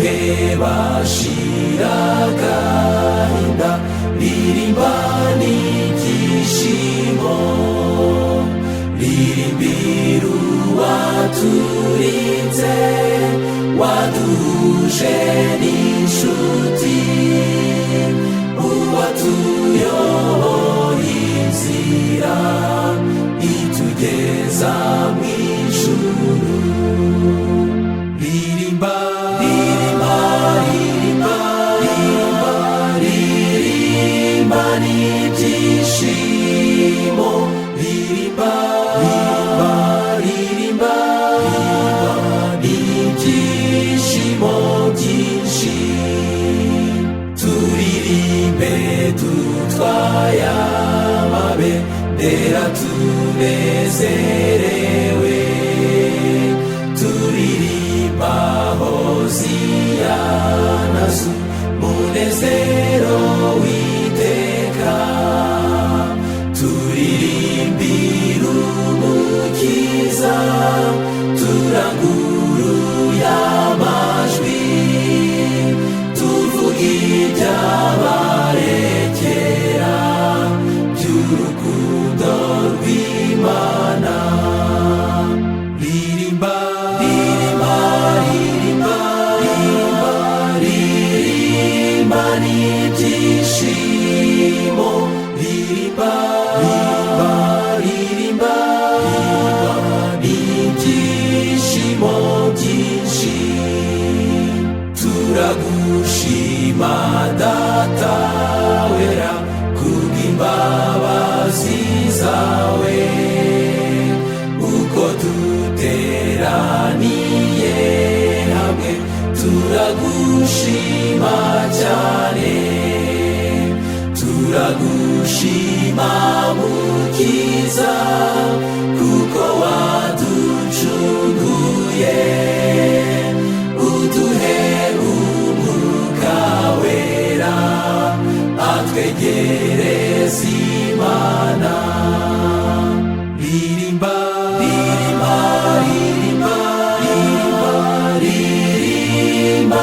kwiheba shira agahinda, ririmba n'ibyishimo, ririmbira uwaturinze, waduhuje n'inshuti, uwatuyoboye inzira itugeza mu ijuru. Ririmba, ririmba, ririmba, ririmba, ririmba n'ibyishimo, ririmba, ririmba, ririmba, ririmba n'ibyishimo byinshi. Turirimbe dutwaye amabendera tunezerewe, turirimba hoziyana z'umunezero w'iteka, turirimbira umukiza turanguruye amajwi, tuvuga ibyabarekera by'urukundo rw'Imana. Ririmba, ririmba, ririmba, ririmba, ririmba n'ibyishimo, ririmba, ririmba, ririmba, ririmba n'ibyishimo byinshi. Turagushima Data wera kubw'imbabazi zawe, uko duteraniye hamwe turagushima cyane, turagushima mukiza kuko waducunguye, uduhe umwuka wera atwegereza Imana. Ririmba, ririmba, ririmba, ririmba, ririmba